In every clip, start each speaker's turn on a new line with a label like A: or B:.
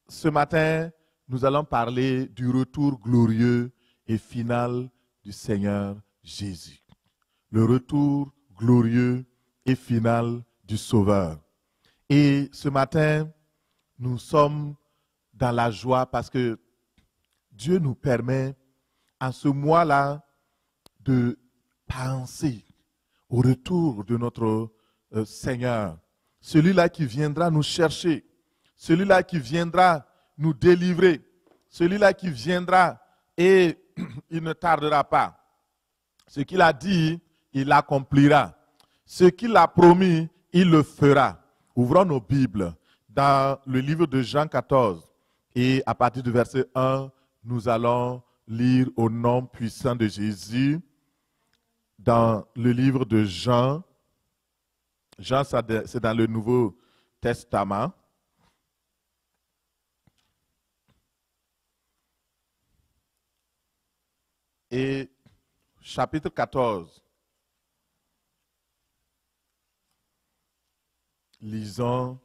A: ce matin, nous allons parler du retour glorieux et final du Seigneur Jésus. Le retour glorieux et final du Sauveur. Et ce matin, nous sommes dans la joie parce que Dieu nous permet, en ce mois-là, de penser au retour de notre Seigneur. Celui-là qui viendra nous chercher, celui-là qui viendra nous délivrer, celui-là qui viendra et il ne tardera pas. Ce qu'il a dit, il l'accomplira. Ce qu'il a promis, il le fera. Ouvrons nos Bibles dans le livre de Jean 14 et à partir du verset 1, nous allons lire au nom puissant de Jésus dans le livre de Jean. Jean, c'est dans le Nouveau Testament. Et chapitre 14. Lisons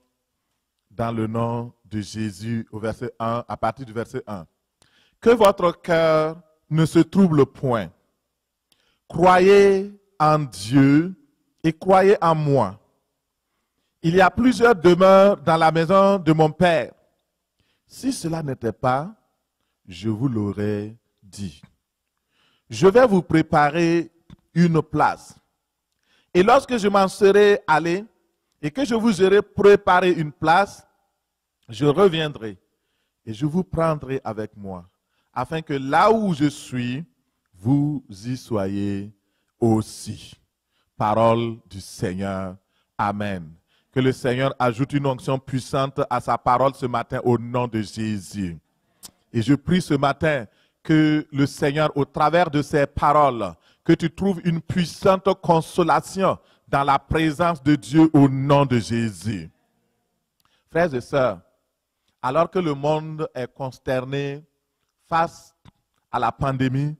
A: dans le nom de Jésus au verset 1, à partir du verset 1. Que votre cœur ne se trouble point. Croyez en Dieu et croyez en moi. Il y a plusieurs demeures dans la maison de mon Père. Si cela n'était pas, je vous l'aurais dit. Je vais vous préparer une place. Et lorsque je m'en serai allé et que je vous aurai préparé une place, je reviendrai et je vous prendrai avec moi, afin que là où je suis, vous y soyez aussi. Parole du Seigneur. Amen. Que le Seigneur ajoute une onction puissante à sa parole ce matin au nom de Jésus. Et je prie ce matin que le Seigneur, au travers de ses paroles, que tu trouves une puissante consolation dans la présence de Dieu au nom de Jésus. Frères et sœurs, alors que le monde est consterné face à la pandémie,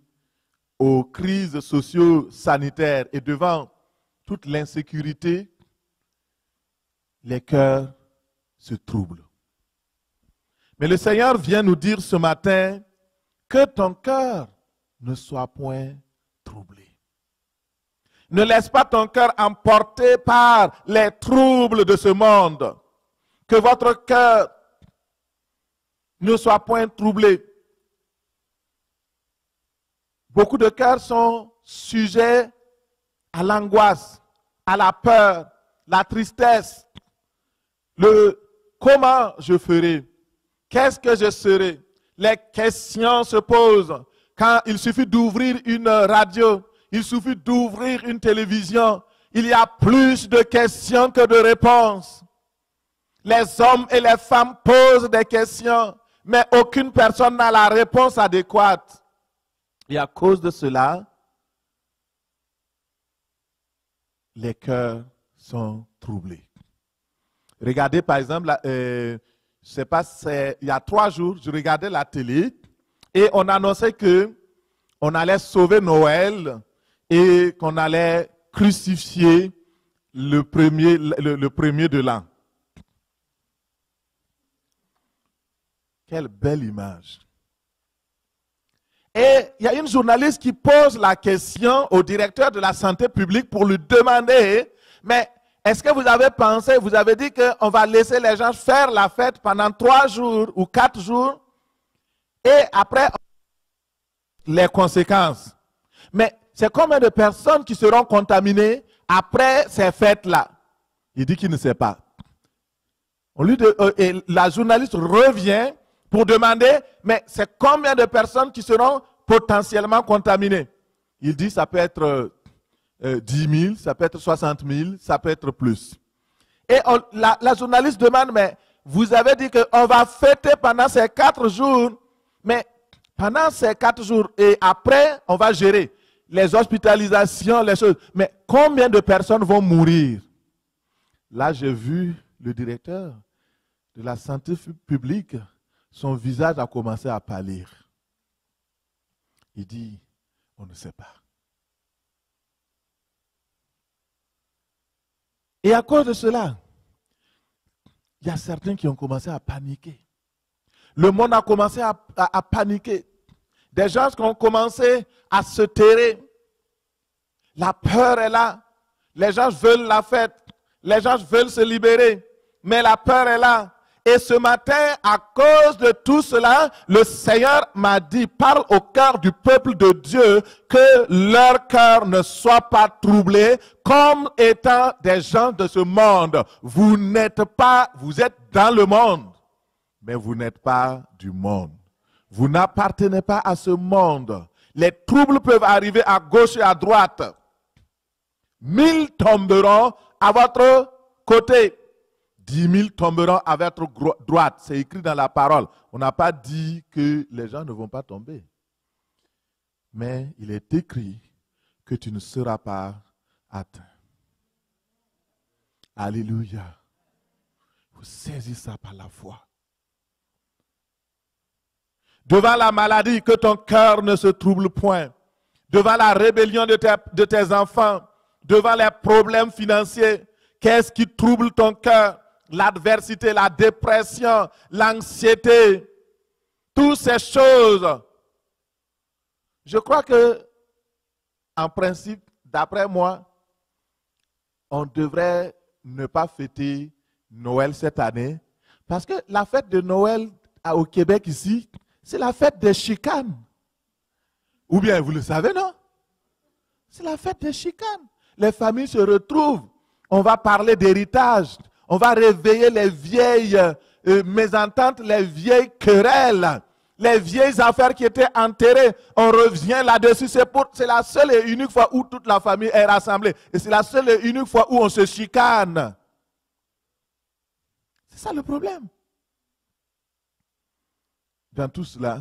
A: aux crises socio-sanitaires et devant toute l'insécurité, les cœurs se troublent. Mais le Seigneur vient nous dire ce matin que ton cœur ne soit point troublé. Ne laisse pas ton cœur emporter par les troubles de ce monde. Que votre cœur ne soit point troublé. Beaucoup de cœurs sont sujets à l'angoisse, à la peur, la tristesse. Le comment je ferai? Qu'est-ce que je serai? Les questions se posent. Quand il suffit d'ouvrir une radio, il suffit d'ouvrir une télévision, il y a plus de questions que de réponses. Les hommes et les femmes posent des questions, mais aucune personne n'a la réponse adéquate. Et à cause de cela, les cœurs sont troublés. Regardez par exemple, je sais pas, il y a 3 jours, je regardais la télé et on annonçait qu'on allait sauver Noël et qu'on allait crucifier le premier de l'an. Quelle belle image. Et il y a une journaliste qui pose la question au directeur de la santé publique pour lui demander, mais est-ce que vous avez pensé, vous avez dit qu'on va laisser les gens faire la fête pendant 3 jours ou 4 jours et après les conséquences. Mais c'est combien de personnes qui seront contaminées après ces fêtes-là? Il dit qu'il ne sait pas. Et la journaliste revient pour demander, mais c'est combien de personnes qui seront potentiellement contaminées? Il dit ça peut être 10 000, ça peut être 60 000, ça peut être plus. Et la journaliste demande, mais vous avez dit qu'on va fêter pendant ces 4 jours, mais pendant ces 4 jours et après, on va gérer les hospitalisations, les choses. Mais combien de personnes vont mourir? Là, j'ai vu le directeur de la santé publique, son visage a commencé à pâlir. Il dit, on ne sait pas. Et à cause de cela, il y a certains qui ont commencé à paniquer. Le monde a commencé à paniquer. Des gens qui ont commencé à se terrer. La peur est là. Les gens veulent la fête. Les gens veulent se libérer. Mais la peur est là. Et ce matin, à cause de tout cela, le Seigneur m'a dit, parle au cœur du peuple de Dieu, que leur cœur ne soit pas troublé, comme étant des gens de ce monde. Vous n'êtes pas, vous êtes dans le monde, mais vous n'êtes pas du monde. Vous n'appartenez pas à ce monde. Les troubles peuvent arriver à gauche et à droite. 1000 tomberont à votre côté. 10 000 tomberont à votre droite. C'est écrit dans la parole. On n'a pas dit que les gens ne vont pas tomber. Mais il est écrit que tu ne seras pas atteint. Alléluia. Vous saisissez ça par la foi. Devant la maladie, que ton cœur ne se trouble point. Devant la rébellion de tes enfants. Devant les problèmes financiers. Qu'est-ce qui trouble ton cœur? L'adversité, la dépression, l'anxiété, toutes ces choses. Je crois que, en principe, d'après moi, on devrait ne pas fêter Noël cette année, parce que la fête de Noël au Québec ici, c'est la fête des chicanes. Ou bien, vous le savez, non? C'est la fête des chicanes. Les familles se retrouvent. On va parler d'héritage. On va réveiller les vieilles mésententes, les vieilles querelles, les vieilles affaires qui étaient enterrées. On revient là-dessus. C'est la seule et unique fois où toute la famille est rassemblée. Et c'est la seule et unique fois où on se chicane. C'est ça le problème. Dans tout cela,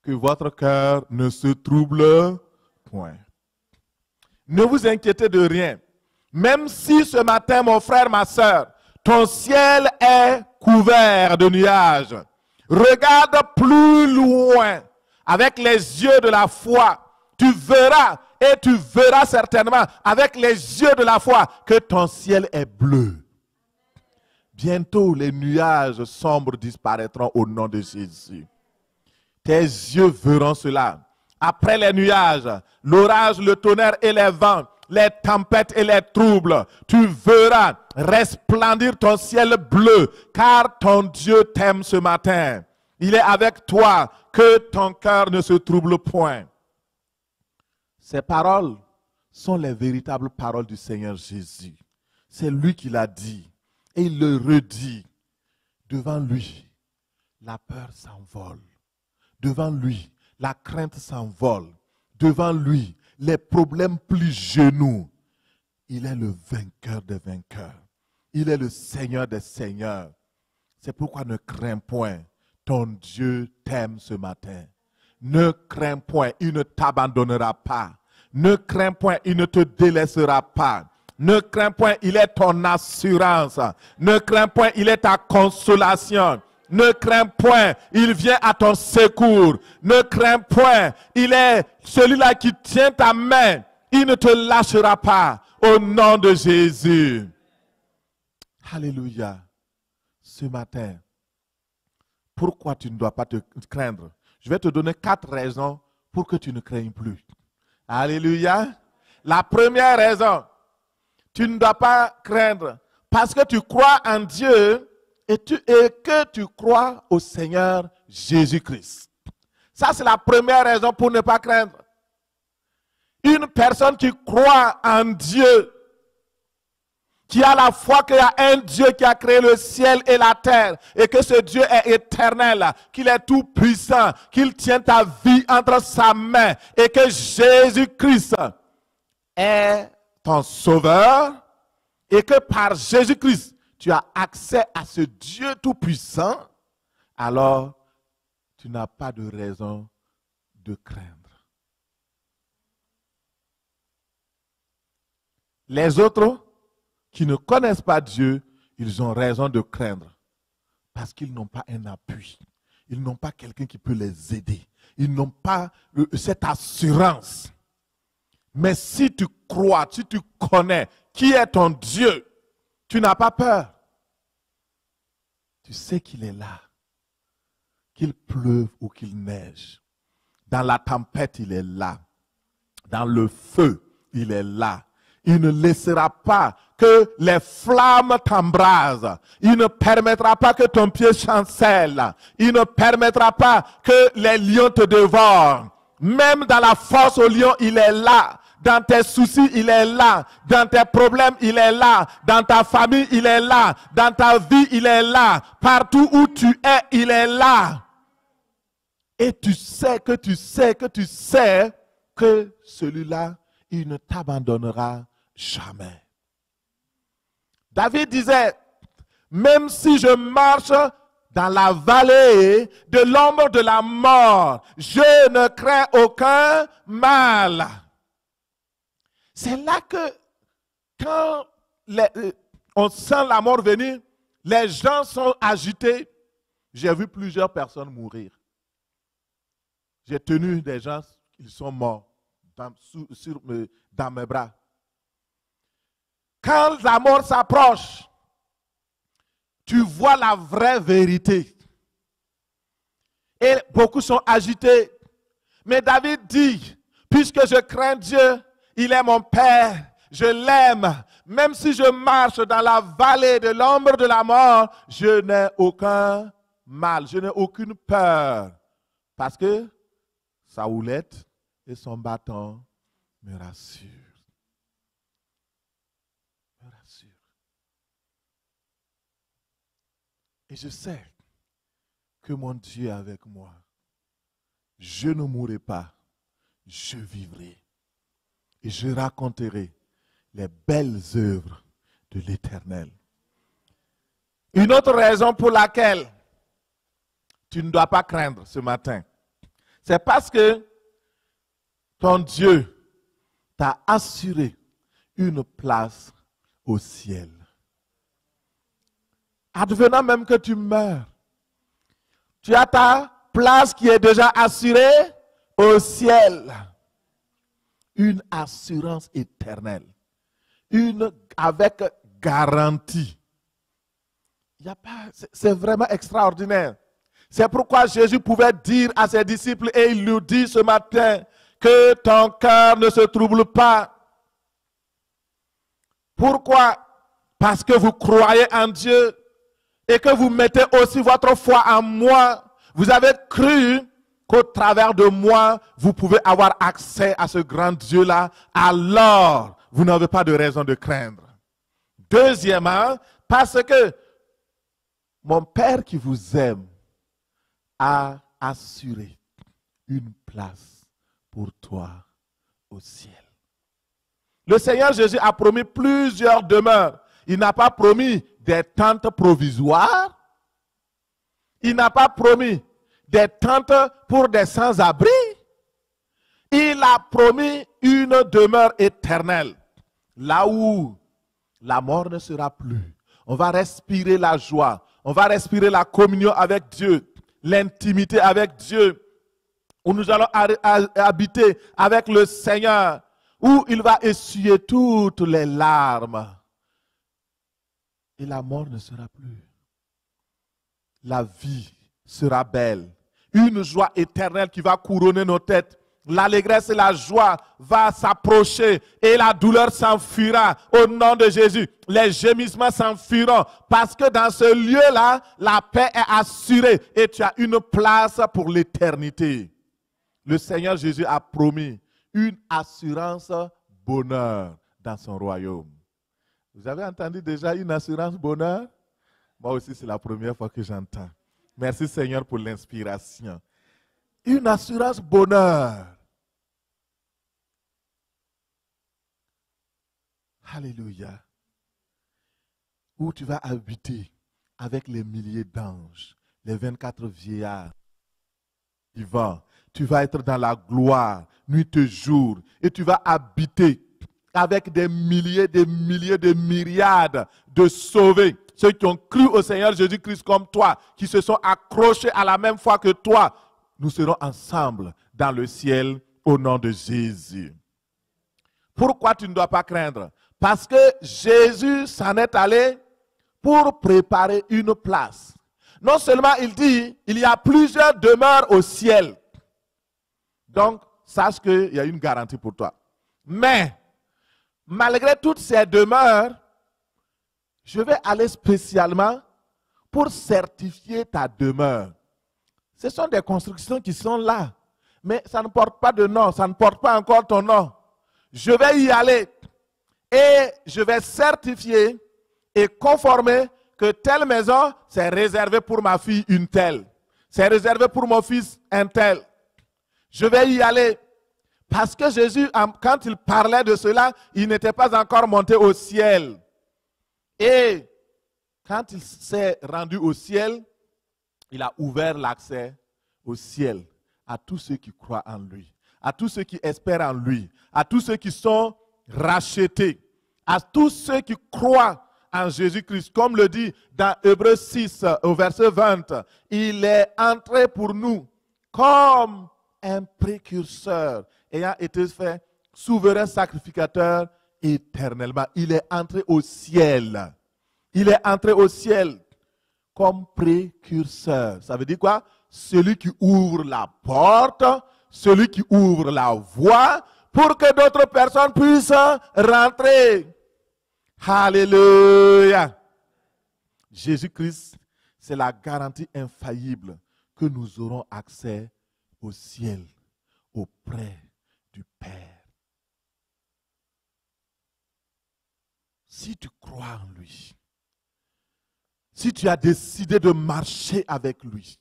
A: que votre cœur ne se trouble point. Ne vous inquiétez de rien. Même si ce matin, mon frère, ma soeur, ton ciel est couvert de nuages, regarde plus loin avec les yeux de la foi. Tu verras, et tu verras certainement avec les yeux de la foi, que ton ciel est bleu. Bientôt, les nuages sombres disparaîtront au nom de Jésus. Tes yeux verront cela. Après les nuages, l'orage, le tonnerre et les vents, les tempêtes et les troubles, tu verras resplendir ton ciel bleu, car ton Dieu t'aime ce matin. Il est avec toi, que ton cœur ne se trouble point. Ces paroles sont les véritables paroles du Seigneur Jésus. C'est lui qui l'a dit, et il le redit. Devant lui, la peur s'envole. Devant lui, la crainte s'envole. Devant lui, les problèmes plient genoux. Il est le vainqueur des vainqueurs. Il est le Seigneur des seigneurs. C'est pourquoi ne crains point. Ton Dieu t'aime ce matin. Ne crains point, il ne t'abandonnera pas. Ne crains point, il ne te délaissera pas. Ne crains point, il est ton assurance. Ne crains point, il est ta consolation. Ne crains point, il vient à ton secours. Ne crains point, il est celui-là qui tient ta main. Il ne te lâchera pas au nom de Jésus. Alléluia. Ce matin, pourquoi tu ne dois pas te craindre? Je vais te donner 4 raisons pour que tu ne craignes plus. Alléluia. La première raison, tu ne dois pas craindre parce que tu crois en Dieu et que tu crois au Seigneur Jésus-Christ. Ça, c'est la première raison pour ne pas craindre. Une personne qui croit en Dieu, qui a la foi qu'il y a un Dieu qui a créé le ciel et la terre, et que ce Dieu est éternel, qu'il est tout puissant, qu'il tient ta vie entre sa main, et que Jésus-Christ est ton sauveur, et que par Jésus-Christ, tu as accès à ce Dieu tout-puissant, alors tu n'as pas de raison de craindre. Les autres qui ne connaissent pas Dieu, ils ont raison de craindre parce qu'ils n'ont pas un appui. Ils n'ont pas quelqu'un qui peut les aider. Ils n'ont pas cette assurance. Mais si tu crois, si tu connais qui est ton Dieu, tu n'as pas peur. Tu sais qu'il est là. qu'il pleuve ou qu'il neige. Dans la tempête, il est là. Dans le feu, il est là. Il ne laissera pas que les flammes t'embrasent. Il ne permettra pas que ton pied chancelle. Il ne permettra pas que les lions te dévorent. Même dans la force au lion, il est là. Dans tes soucis, il est là. Dans tes problèmes, il est là. Dans ta famille, il est là. Dans ta vie, il est là. Partout où tu es, il est là. Et tu sais que celui-là, il ne t'abandonnera jamais. David disait, même si je marche dans la vallée de l'ombre de la mort, je ne crains aucun mal. C'est là que, quand on sent la mort venir, les gens sont agités. J'ai vu plusieurs personnes mourir. J'ai tenu des gens, ils sont morts dans mes bras. Quand la mort s'approche, tu vois la vraie vérité. Et beaucoup sont agités. Mais David dit, puisque je crains Dieu, il est mon Père, je l'aime. Même si je marche dans la vallée de l'ombre de la mort, je n'ai aucun mal, je n'ai aucune peur. Parce que sa houlette et son bâton me rassurent. Me rassurent. Et je sais que mon Dieu est avec moi. Je ne mourrai pas, je vivrai. Et je raconterai les belles œuvres de l'Éternel. Une autre raison pour laquelle tu ne dois pas craindre ce matin, c'est parce que ton Dieu t'a assuré une place au ciel. Advenant même que tu meurs, tu as ta place qui est déjà assurée au ciel. Une assurance éternelle. Une avec garantie. C'est vraiment extraordinaire. C'est pourquoi Jésus pouvait dire à ses disciples, et il nous dit ce matin, que ton cœur ne se trouble pas. Pourquoi? Parce que vous croyez en Dieu et que vous mettez aussi votre foi en moi. Vous avez cru qu'au travers de moi, vous pouvez avoir accès à ce grand Dieu-là. Alors, vous n'avez pas de raison de craindre. Deuxièmement, parce que mon Père qui vous aime a assuré une place pour toi au ciel. Le Seigneur Jésus a promis plusieurs demeures. Il n'a pas promis des tentes provisoires. Il n'a pas promis des tentes pour des sans-abri. Il a promis une demeure éternelle. Là où la mort ne sera plus. On va respirer la joie. On va respirer la communion avec Dieu. L'intimité avec Dieu. Où nous allons habiter avec le Seigneur. Où il va essuyer toutes les larmes. Et la mort ne sera plus. La vie sera belle. Une joie éternelle qui va couronner nos têtes. L'allégresse et la joie va s'approcher et la douleur s'enfuira au nom de Jésus. Les gémissements s'enfuiront parce que dans ce lieu-là, la paix est assurée et tu as une place pour l'éternité. Le Seigneur Jésus a promis une assurance bonheur dans son royaume. Vous avez entendu déjà une assurance bonheur? Moi aussi, c'est la première fois que j'entends. Merci Seigneur pour l'inspiration. Une assurance bonheur. Alléluia. Où tu vas habiter avec les milliers d'anges, les 24 vieillards vivants. Tu vas être dans la gloire, nuit et jour. Et tu vas habiter avec des milliers, de myriades de sauvés. Ceux qui ont cru au Seigneur Jésus-Christ comme toi, qui se sont accrochés à la même foi que toi. Nous serons ensemble dans le ciel au nom de Jésus. Pourquoi tu ne dois pas craindre? Parce que Jésus s'en est allé pour préparer une place. Non seulement il dit, il y a plusieurs demeures au ciel. Donc, sache qu'il y a une garantie pour toi. Mais, malgré toutes ces demeures, je vais aller spécialement pour certifier ta demeure. Ce sont des constructions qui sont là, mais ça ne porte pas de nom, ça ne porte pas encore ton nom. Je vais y aller et je vais certifier et conformer que telle maison, c'est réservé pour ma fille une telle. C'est réservé pour mon fils un tel. Je vais y aller. Parce que Jésus, quand il parlait de cela, il n'était pas encore monté au ciel. Et quand il s'est rendu au ciel, il a ouvert l'accès au ciel à tous ceux qui croient en lui, à tous ceux qui espèrent en lui, à tous ceux qui sont rachetés, à tous ceux qui croient en Jésus-Christ. Comme le dit dans Hébreux 6 au verset 20, il est entré pour nous comme un précurseur, ayant été fait souverain sacrificateur éternellement. Il est entré au ciel. Il est entré au ciel comme précurseur. Ça veut dire quoi? Celui qui ouvre la porte, celui qui ouvre la voie pour que d'autres personnes puissent rentrer. Alléluia. Jésus-Christ, c'est la garantie infaillible que nous aurons accès au ciel, auprès du Père. Si tu crois en lui, si tu as décidé de marcher avec lui,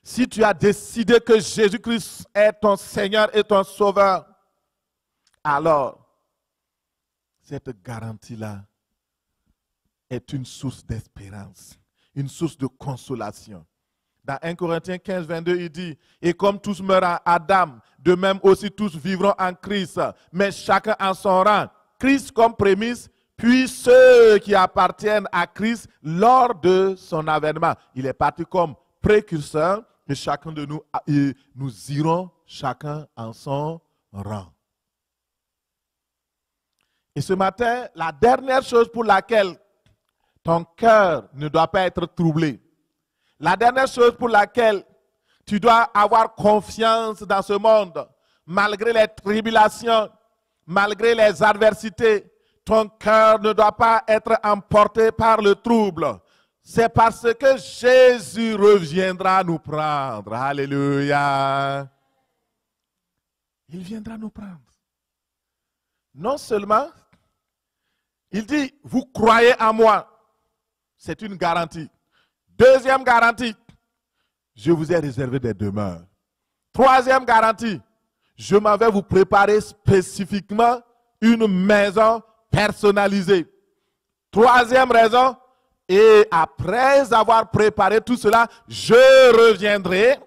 A: si tu as décidé que Jésus-Christ est ton Seigneur et ton Sauveur, alors cette garantie-là est une source d'espérance, une source de consolation. Dans 1 Corinthiens 15, 22, il dit, « Et comme tous meurent en Adam, de même aussi tous vivront en Christ, mais chacun en son rang. Christ comme prémisse, puis ceux qui appartiennent à Christ lors de son avènement. » Il est parti comme précurseur, et chacun de nous, nous irons chacun en son rang. Et ce matin, la dernière chose pour laquelle ton cœur ne doit pas être troublé, la dernière chose pour laquelle tu dois avoir confiance dans ce monde, malgré les tribulations, malgré les adversités, ton cœur ne doit pas être emporté par le trouble. C'est parce que Jésus reviendra nous prendre. Alléluia. Il viendra nous prendre. Non seulement, il dit, vous croyez en moi. C'est une garantie. Deuxième garantie, je vous ai réservé des demeures. Troisième garantie, je m'en vais vous préparer spécifiquement une maison personnalisée. Troisième raison, et après avoir préparé tout cela, je reviendrai.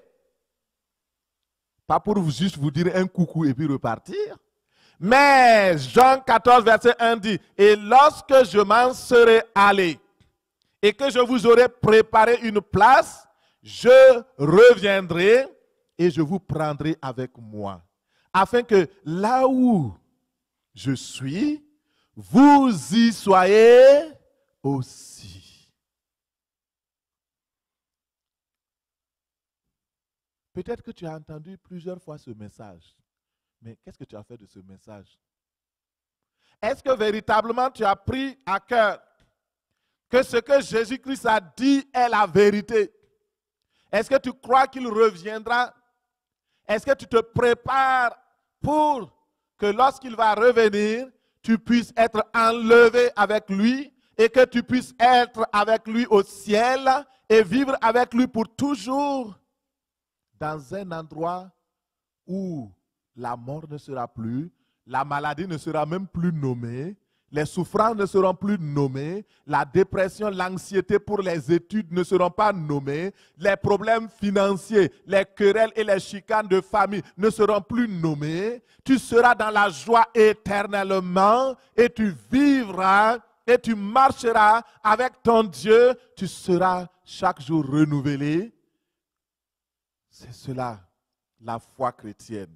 A: Pas pour juste vous dire un coucou et puis repartir. Mais Jean 14, verset 1 dit, et lorsque je m'en serai allé, et que je vous aurai préparé une place, je reviendrai et je vous prendrai avec moi. Afin que là où je suis, vous y soyez aussi. Peut-être que tu as entendu plusieurs fois ce message. Mais qu'est-ce que tu as fait de ce message? Est-ce que véritablement tu as pris à cœur que ce que Jésus-Christ a dit est la vérité? Est-ce que tu crois qu'il reviendra? Est-ce que tu te prépares pour que lorsqu'il va revenir, tu puisses être enlevé avec lui et que tu puisses être avec lui au ciel et vivre avec lui pour toujours dans un endroit où la mort ne sera plus, la maladie ne sera même plus nommée, les souffrances ne seront plus nommées, la dépression, l'anxiété pour les études ne seront pas nommées, les problèmes financiers, les querelles et les chicanes de famille ne seront plus nommés. Tu seras dans la joie éternellement et tu vivras et tu marcheras avec ton Dieu. Tu seras chaque jour renouvelé. C'est cela, la foi chrétienne.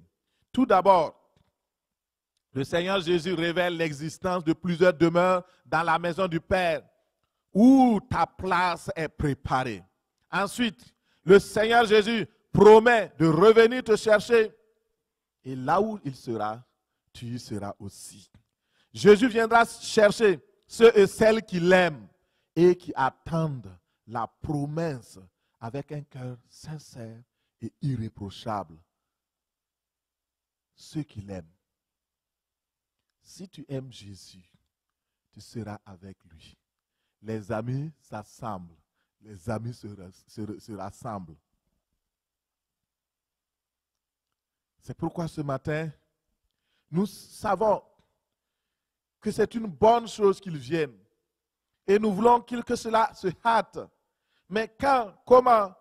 A: Tout d'abord, le Seigneur Jésus révèle l'existence de plusieurs demeures dans la maison du Père où ta place est préparée. Ensuite, le Seigneur Jésus promet de revenir te chercher. Et là où il sera, tu y seras aussi. Jésus viendra chercher ceux et celles qui l'aiment et qui attendent la promesse avec un cœur sincère et irréprochable. Ceux qui l'aiment. Si tu aimes Jésus, tu seras avec lui. Les amis s'assemblent. Les amis se rassemblent. C'est pourquoi ce matin, nous savons que c'est une bonne chose qu'il vienne. Et nous voulons que cela se hâte. Mais quand, comment,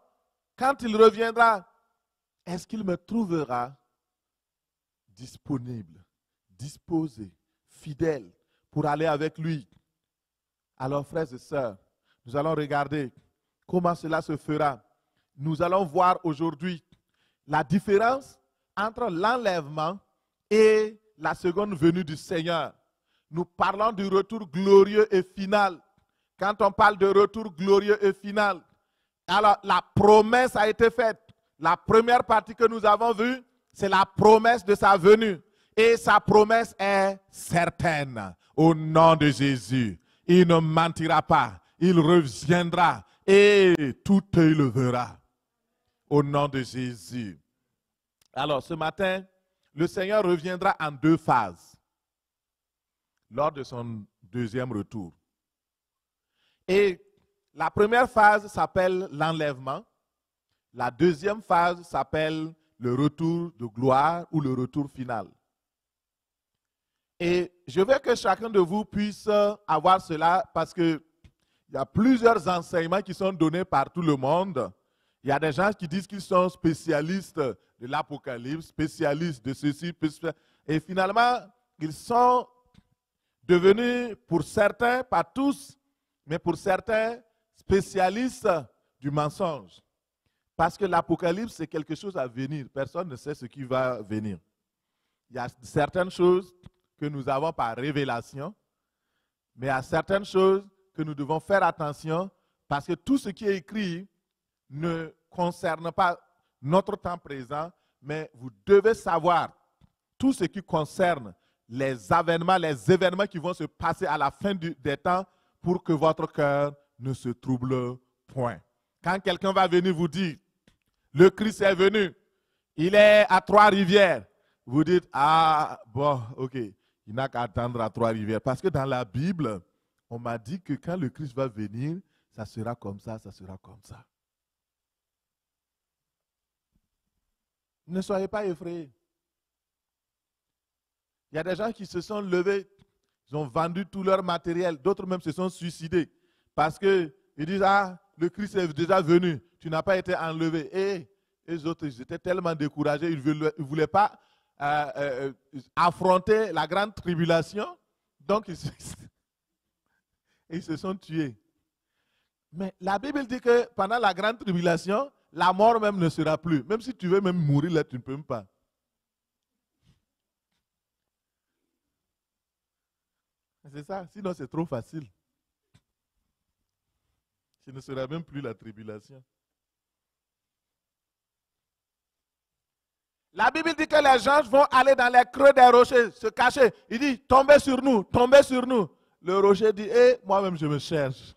A: quand il reviendra, est-ce qu'il me trouvera disponible, disposé, fidèle pour aller avec lui? Alors, frères et sœurs, nous allons regarder comment cela se fera. Nous allons voir aujourd'hui la différence entre l'enlèvement et la seconde venue du Seigneur. Nous parlons du retour glorieux et final. Quand on parle de retour glorieux et final, alors la promesse a été faite. La première partie que nous avons vue, c'est la promesse de sa venue. Et sa promesse est certaine. Au nom de Jésus, il ne mentira pas. Il reviendra et tout œil le verra. Au nom de Jésus. Alors ce matin, le Seigneur reviendra en deux phases lors de son deuxième retour. Et la première phase s'appelle l'enlèvement. La deuxième phase s'appelle le retour de gloire ou le retour final. Et je veux que chacun de vous puisse avoir cela parce qu'il y a plusieurs enseignements qui sont donnés par tout le monde. Il y a des gens qui disent qu'ils sont spécialistes de l'Apocalypse, spécialistes de ceci, et finalement, ils sont devenus, pour certains, pas tous, mais pour certains, spécialistes du mensonge. Parce que l'Apocalypse, c'est quelque chose à venir. Personne ne sait ce qui va venir. Il y a certaines choses que nous avons par révélation, mais il y a certaines choses que nous devons faire attention parce que tout ce qui est écrit ne concerne pas notre temps présent, mais vous devez savoir tout ce qui concerne les événements qui vont se passer à la fin des temps pour que votre cœur ne se trouble point. Quand quelqu'un va venir vous dire, le Christ est venu, il est à Trois-Rivières, vous dites, ah bon, ok, il n'a qu'à attendre à Trois-Rivières. Parce que dans la Bible, on m'a dit que quand le Christ va venir, ça sera comme ça, ça sera comme ça. Ne soyez pas effrayés. Il y a des gens qui se sont levés, ils ont vendu tout leur matériel, d'autres même se sont suicidés. Parce qu'ils disent, ah, le Christ est déjà venu, tu n'as pas été enlevé. Et les autres, ils étaient tellement découragés, ils ne voulaient pas affronter la grande tribulation. Donc, ils se sont tués. Mais la Bible dit que pendant la grande tribulation, la mort même ne sera plus. Même si tu veux même mourir là, tu ne peux même pas. C'est ça, sinon c'est trop facile. Ce ne sera même plus la tribulation. La Bible dit que les gens vont aller dans les creux des rochers, se cacher. Il dit, tombez sur nous, tombez sur nous. Le rocher dit, moi-même je me cherche.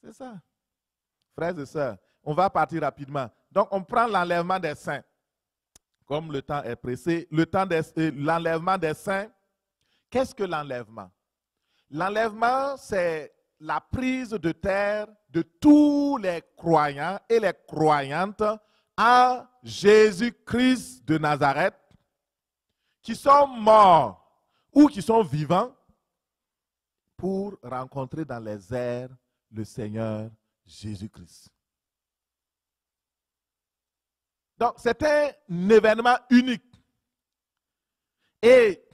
A: C'est ça. Frères et sœurs, on va partir rapidement. Donc on prend l'enlèvement des saints. Comme le temps est pressé, l'enlèvement des saints. Qu'est-ce que l'enlèvement? L'enlèvement, c'est la prise de terre de tous les croyants et les croyantes en Jésus-Christ de Nazareth, qui sont morts ou qui sont vivants pour rencontrer dans les airs le Seigneur Jésus-Christ. Donc, c'est un événement unique. Et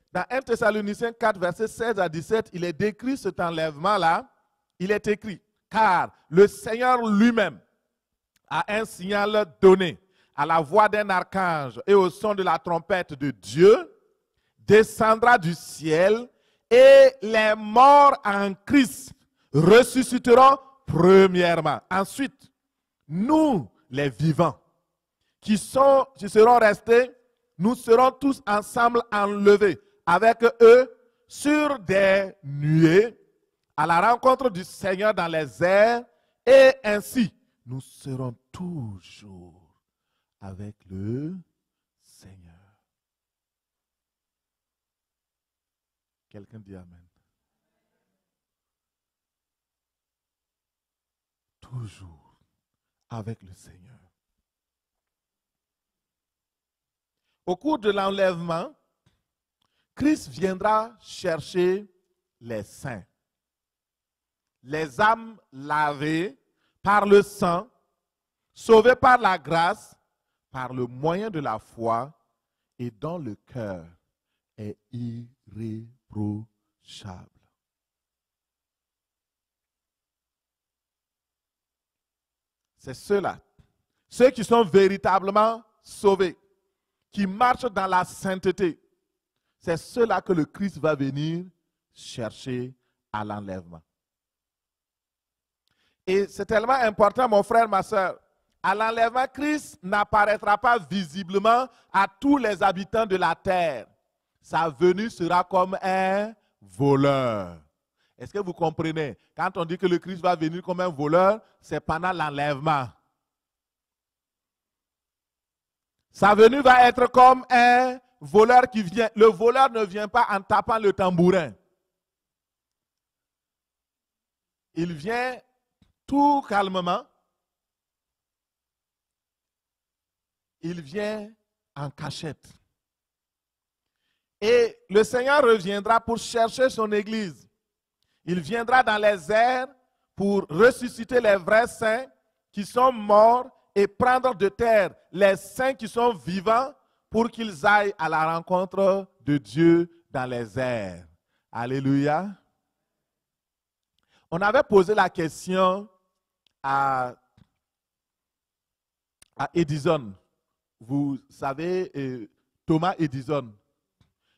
A: dans 1 Thessaloniciens 4, versets 16 à 17, il est décrit cet enlèvement-là. Il est écrit, car le Seigneur lui-même a un signal donné à la voix d'un archange et au son de la trompette de Dieu, descendra du ciel Et les morts en Christ ressusciteront premièrement. Ensuite, nous, les vivants, qui seront restés, nous serons tous ensemble enlevés avec eux sur des nuées à la rencontre du Seigneur dans les airs, et ainsi nous serons toujours avec le Seigneur. Quelqu'un dit Amen. Toujours avec le Seigneur. Au cours de l'enlèvement, Christ viendra chercher les saints, les âmes lavées par le sang, sauvées par la grâce, par le moyen de la foi, et dont le cœur est irréprochable. C'est ceux-là, ceux qui sont véritablement sauvés, qui marchent dans la sainteté. C'est ceux-là que le Christ va venir chercher à l'enlèvement. Et c'est tellement important, mon frère, ma soeur. À l'enlèvement, Christ n'apparaîtra pas visiblement à tous les habitants de la terre. Sa venue sera comme un voleur. Est-ce que vous comprenez? Quand on dit que le Christ va venir comme un voleur, c'est pendant l'enlèvement. Sa venue va être comme un voleur qui vient. Le voleur ne vient pas en tapant le tambourin. Il vient tout calmement. Il vient en cachette. Et le Seigneur reviendra pour chercher son Église. Il viendra dans les airs pour ressusciter les vrais saints qui sont morts et prendre de terre les saints qui sont vivants pour qu'ils aillent à la rencontre de Dieu dans les airs. Alléluia. On avait posé la question à Edison. Vous savez, Thomas Edison,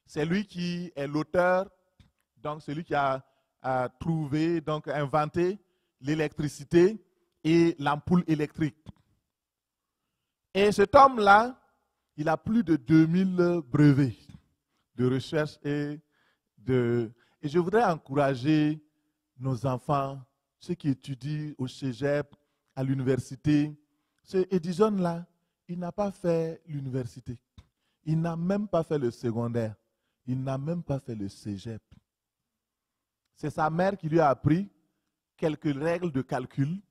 A: c'est lui qui est l'auteur, donc celui qui a trouvé, donc inventé l'électricité et l'ampoule électrique. Et cet homme-là, il a plus de 2000 brevets de recherche et je voudrais encourager nos enfants, ceux qui étudient au cégep, à l'université. Ce Edison-là, il n'a pas fait l'université. Il n'a même pas fait le secondaire. Il n'a même pas fait le cégep. C'est sa mère qui lui a appris quelques règles de calcul,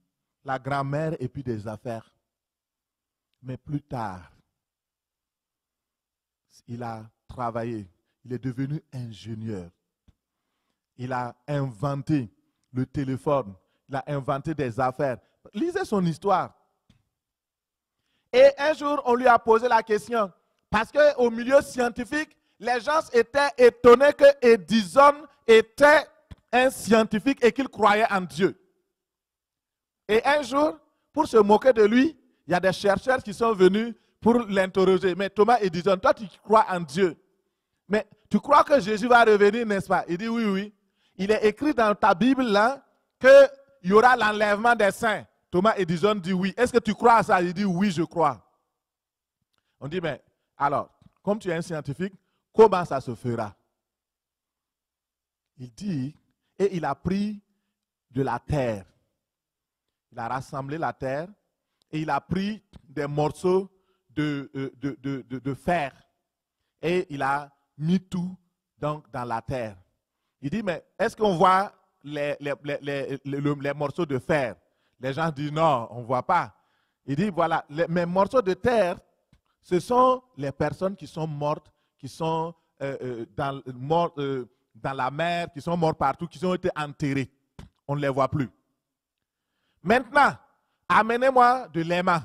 A: la grammaire et puis des affaires. Mais plus tard, il a travaillé. Il est devenu ingénieur. Il a inventé le téléphone. Il a inventé des affaires. Lisez son histoire. Et un jour, on lui a posé la question. Parce qu'au milieu scientifique, les gens étaient étonnés que Edison était un scientifique et qu'il croyait en Dieu. Et un jour, pour se moquer de lui, il y a des chercheurs qui sont venus pour l'interroger. Mais Thomas Edison, toi tu crois en Dieu. Mais tu crois que Jésus va revenir, n'est-ce pas? Il dit oui, oui. Il est écrit dans ta Bible là qu'il y aura l'enlèvement des saints. Thomas Edison dit oui. Est-ce que tu crois à ça? Il dit oui, je crois. On dit, mais alors, comme tu es un scientifique, comment ça se fera? Il dit, et il a pris de la terre. Il a rassemblé la terre et il a pris des morceaux de fer. Et il a mis tout donc, dans la terre. Il dit, mais est-ce qu'on voit les morceaux de fer? Les gens disent, non, on ne voit pas. Il dit, voilà, mes morceaux de terre, ce sont les personnes qui sont mortes, qui sont dans la mer, qui sont mortes partout, qui ont été enterrées. On ne les voit plus. Maintenant, amenez-moi de l'aimant.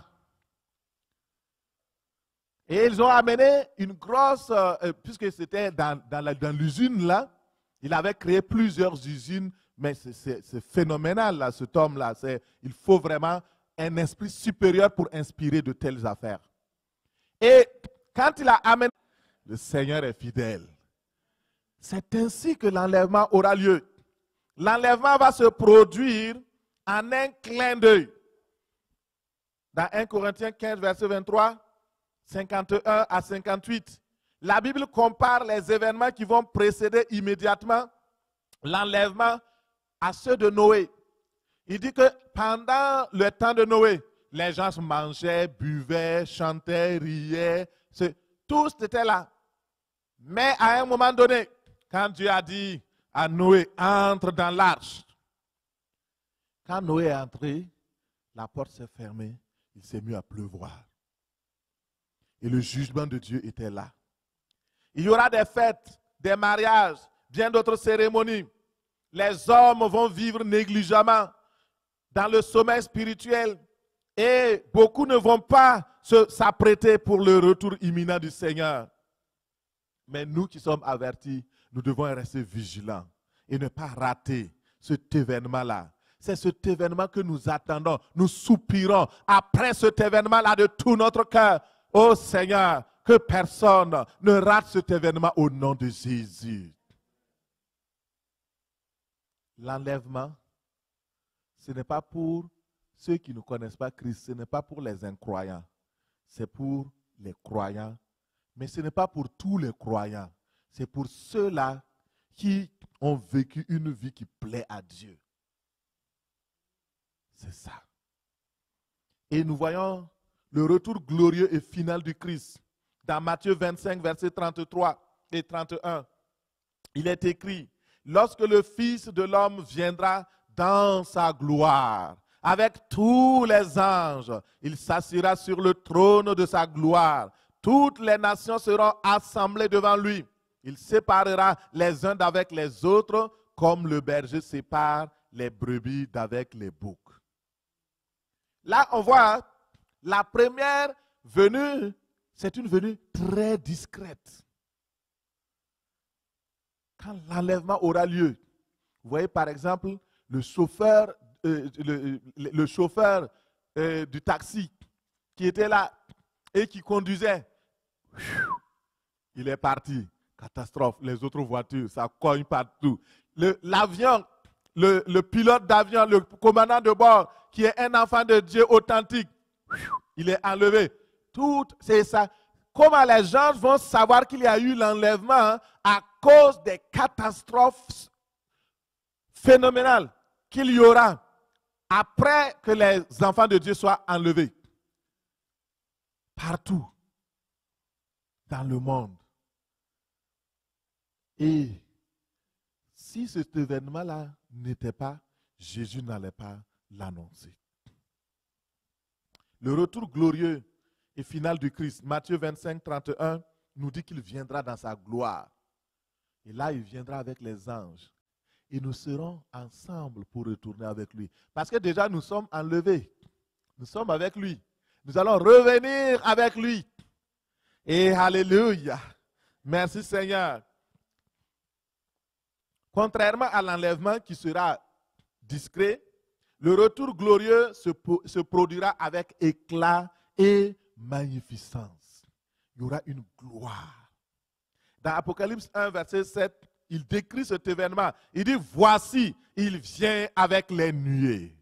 A: Et ils ont amené une grosse, puisque c'était dans l'usine là, il avait créé plusieurs usines, mais c'est phénoménal là, cet homme-là. Il faut vraiment un esprit supérieur pour inspirer de telles affaires. Et quand il a amené, le Seigneur est fidèle. C'est ainsi que l'enlèvement aura lieu. L'enlèvement va se produire en un clin d'œil. Dans 1 Corinthiens 15, verset 23, 51 à 58, la Bible compare les événements qui vont précéder immédiatement l'enlèvement à ceux de Noé. Il dit que pendant le temps de Noé, les gens mangeaient, buvaient, chantaient, riaient. Tous étaient là. Mais à un moment donné, quand Dieu a dit à Noé, entre dans l'arche. Quand Noé est entré, la porte s'est fermée, il s'est mis à pleuvoir. Et le jugement de Dieu était là. Il y aura des fêtes, des mariages, bien d'autres cérémonies. Les hommes vont vivre négligemment dans le sommeil spirituel et beaucoup ne vont pas s'apprêter pour le retour imminent du Seigneur. Mais nous qui sommes avertis, nous devons rester vigilants et ne pas rater cet événement-là. C'est cet événement que nous attendons. Nous soupirons après cet événement-là de tout notre cœur. Oh Seigneur, que personne ne rate cet événement au nom de Jésus. L'enlèvement, ce n'est pas pour ceux qui ne connaissent pas Christ, ce n'est pas pour les incroyants, c'est pour les croyants. Mais ce n'est pas pour tous les croyants, c'est pour ceux-là qui ont vécu une vie qui plaît à Dieu. C'est ça. Et nous voyons le retour glorieux et final du Christ. Dans Matthieu 25, versets 33 et 31, il est écrit, « Lorsque le Fils de l'homme viendra dans sa gloire, avec tous les anges, il s'assiera sur le trône de sa gloire. Toutes les nations seront assemblées devant lui. Il séparera les uns d'avec les autres, comme le berger sépare les brebis d'avec les boucs. » Là, on voit la première venue, c'est une venue très discrète. Quand l'enlèvement aura lieu, vous voyez par exemple le chauffeur, du taxi qui était là et qui conduisait. Il est parti. Catastrophe. Les autres voitures, ça cogne partout. L'avion, le pilote d'avion, le commandant de bord, qui est un enfant de Dieu authentique, il est enlevé. Tout, c'est ça. Comment les gens vont savoir qu'il y a eu l'enlèvement à cause des catastrophes phénoménales qu'il y aura après que les enfants de Dieu soient enlevés. Partout dans le monde. Et si cet événement-là n'était pas, Jésus n'allait pas l'annoncer. Le retour glorieux et final du Christ, Matthieu 25, 31, nous dit qu'il viendra dans sa gloire. Et là, il viendra avec les anges. Et nous serons ensemble pour retourner avec lui. Parce que déjà, nous sommes enlevés. Nous sommes avec lui. Nous allons revenir avec lui. Et alléluia. Merci Seigneur. Contrairement à l'enlèvement qui sera discret, le retour glorieux se produira avec éclat et magnificence. Il y aura une gloire. Dans Apocalypse 1, verset 7, il décrit cet événement. Il dit, voici, il vient avec les nuées.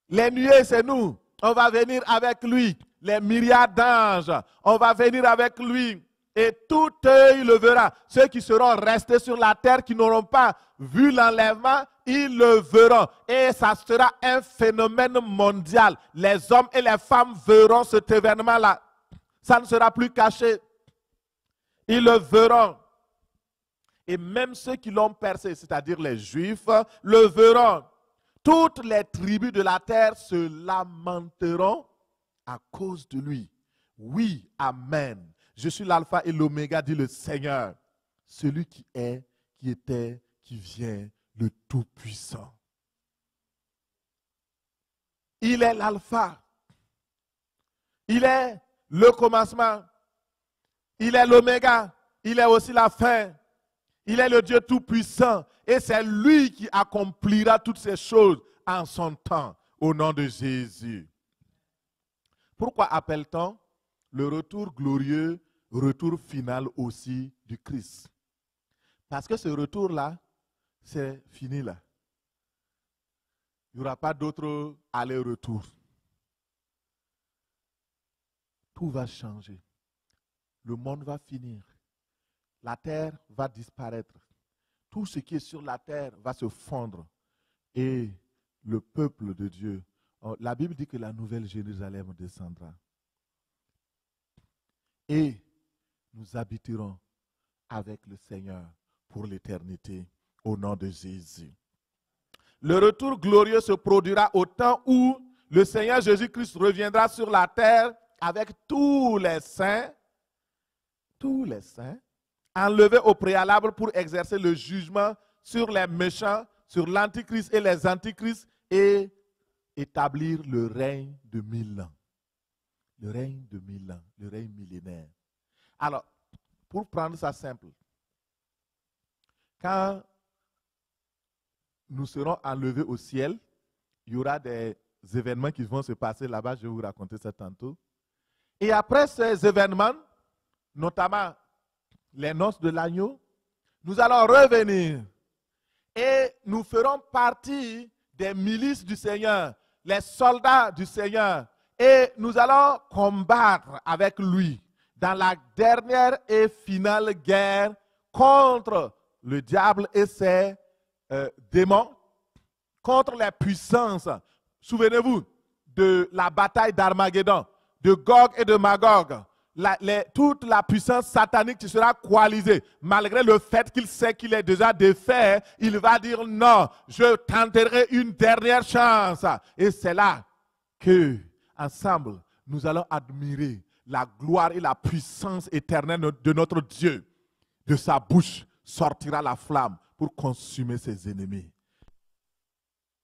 A: Les nuées, c'est nous. On va venir avec lui. Les myriades d'anges, on va venir avec lui. Et tout œil le verra. Ceux qui seront restés sur la terre, qui n'auront pas vu l'enlèvement, ils le verront. Et ça sera un phénomène mondial. Les hommes et les femmes verront cet événement-là. Ça ne sera plus caché. Ils le verront. Et même ceux qui l'ont percé, c'est-à-dire les Juifs, le verront. Toutes les tribus de la terre se lamenteront à cause de lui. Oui, amen. Je suis l'alpha et l'oméga, dit le Seigneur. Celui qui est, qui était, qui vient, le Tout-Puissant. Il est l'alpha. Il est le commencement. Il est l'oméga. Il est aussi la fin. Il est le Dieu Tout-Puissant. Et c'est lui qui accomplira toutes ces choses en son temps, au nom de Jésus. Pourquoi appelle-t-on le retour glorieux, retour final aussi du Christ? Parce que ce retour-là, c'est fini là. Il n'y aura pas d'autre aller-retour. Tout va changer. Le monde va finir. La terre va disparaître. Tout ce qui est sur la terre va se fondre. Et le peuple de Dieu, la Bible dit que la nouvelle Jérusalem descendra. Et nous habiterons avec le Seigneur pour l'éternité au nom de Jésus. Le retour glorieux se produira au temps où le Seigneur Jésus-Christ reviendra sur la terre avec tous les saints, enlevés au préalable pour exercer le jugement sur les méchants, sur l'Antichrist et les Antichrists et établir le règne de 1000 ans. Le règne de 1000 ans, le règne millénaire. Alors, pour prendre ça simple, quand nous serons enlevés au ciel, il y aura des événements qui vont se passer là-bas, je vais vous raconter ça tantôt. Et après ces événements, notamment les noces de l'agneau, nous allons revenir et nous ferons partie des milices du Seigneur, les soldats du Seigneur, et nous allons combattre avec lui dans la dernière et finale guerre contre le diable et ses démons, contre les puissances. Souvenez-vous de la bataille d'Armageddon, de Gog et de Magog. Toute la puissance satanique qui sera coalisée, malgré le fait qu'il sait qu'il est déjà défait, il va dire non, je tenterai une dernière chance. Et c'est là que, ensemble, nous allons admirer la gloire et la puissance éternelle de notre Dieu. De sa bouche sortira la flamme pour consumer ses ennemis.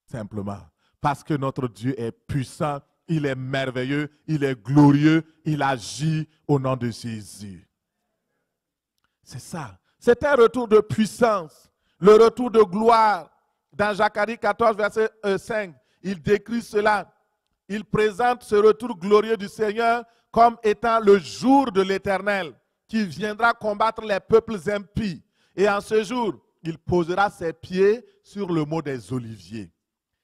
A: Simplement, parce que notre Dieu est puissant, il est merveilleux, il est glorieux, il agit au nom de Jésus. C'est ça. C'est un retour de puissance, le retour de gloire. Dans Zacharie 14, verset 5, il décrit cela. Il présente ce retour glorieux du Seigneur comme étant le jour de l'Éternel qui viendra combattre les peuples impies. Et en ce jour, il posera ses pieds sur le mont des Oliviers.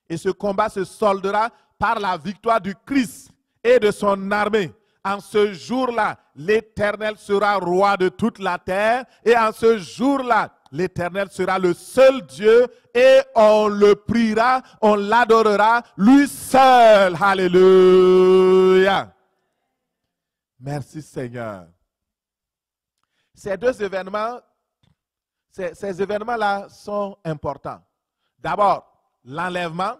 A: Et ce combat se soldera par la victoire du Christ et de son armée. En ce jour-là, l'Éternel sera roi de toute la terre. Et en ce jour-là, l'Éternel sera le seul Dieu et on le priera, on l'adorera, lui seul. Alléluia. Merci Seigneur. Ces deux événements, ces événements-là sont importants. D'abord, l'enlèvement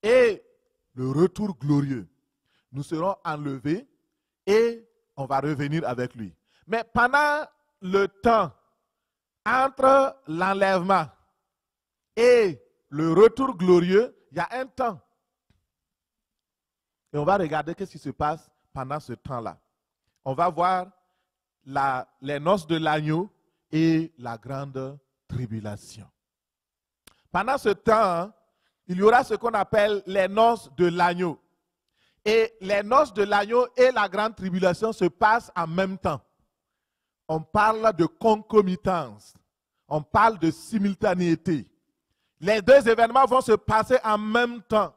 A: et le retour glorieux. Nous serons enlevés et on va revenir avec lui. Mais pendant le temps entre l'enlèvement et le retour glorieux, il y a un temps. Et on va regarder ce qui se passe pendant ce temps-là. On va voir les noces de l'agneau et la grande tribulation. Pendant ce temps, il y aura ce qu'on appelle les noces de l'agneau. Et les noces de l'agneau et la grande tribulation se passent en même temps. On parle de concomitance. On parle de simultanéité. Les deux événements vont se passer en même temps.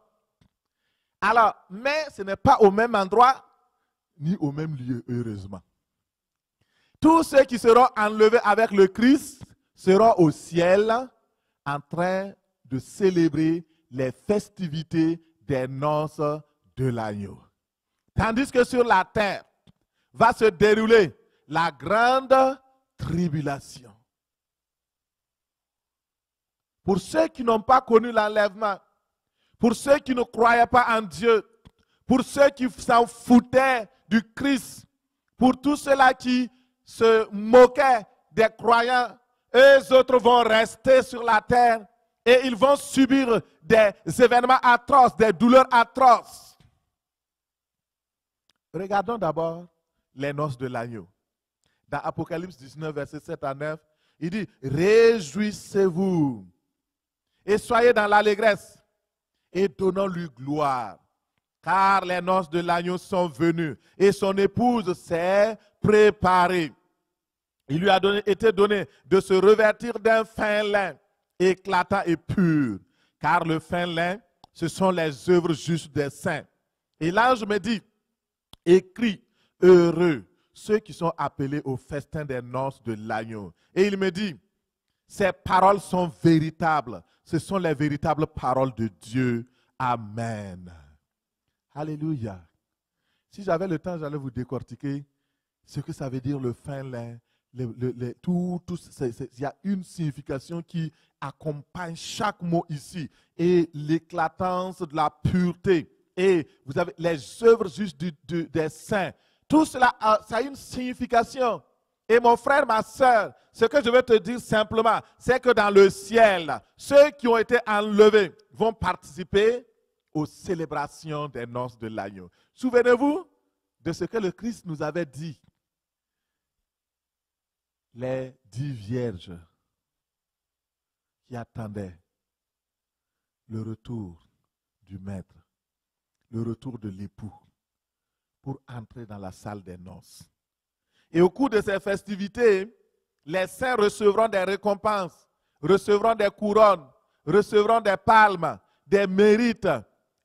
A: Alors, mais ce n'est pas au même endroit, ni au même lieu, heureusement. Tous ceux qui seront enlevés avec le Christ seront au ciel en train de célébrer les festivités des noces de l'agneau. Tandis que sur la terre va se dérouler la grande tribulation. Pour ceux qui n'ont pas connu l'enlèvement, pour ceux qui ne croyaient pas en Dieu, pour ceux qui s'en foutaient du Christ, pour tous ceux-là qui se moquaient des croyants, eux autres vont rester sur la terre et ils vont subir des événements atroces, des douleurs atroces. Regardons d'abord les noces de l'agneau. Dans Apocalypse 19, verset 7 à 9, il dit « Réjouissez-vous et soyez dans l'allégresse et donnons-lui gloire, car les noces de l'agneau sont venues et son épouse s'est préparée. Il lui a été donné de se revêtir d'un fin lin éclatant et pur, car le fin lin, ce sont les œuvres justes des saints. Et l'ange me dit, écris, heureux ceux qui sont appelés au festin des noces de l'agneau. Et il me dit, ces paroles sont véritables. Ce sont les véritables paroles de Dieu. Amen. Alléluia. Si j'avais le temps, j'allais vous décortiquer ce que ça veut dire le fin lin. Il y a une signification qui accompagne chaque mot ici. Et l'éclatance de la pureté. Et vous avez les œuvres justes des saints. Tout cela ça a une signification. Et mon frère, ma soeur, ce que je veux te dire simplement, c'est que dans le ciel, ceux qui ont été enlevés vont participer aux célébrations des noces de l'agneau. Souvenez-vous de ce que le Christ nous avait dit. Les 10 vierges qui attendaient le retour du maître, le retour de l'époux pour entrer dans la salle des noces. Et au cours de ces festivités, les saints recevront des récompenses, recevront des couronnes, recevront des palmes, des mérites.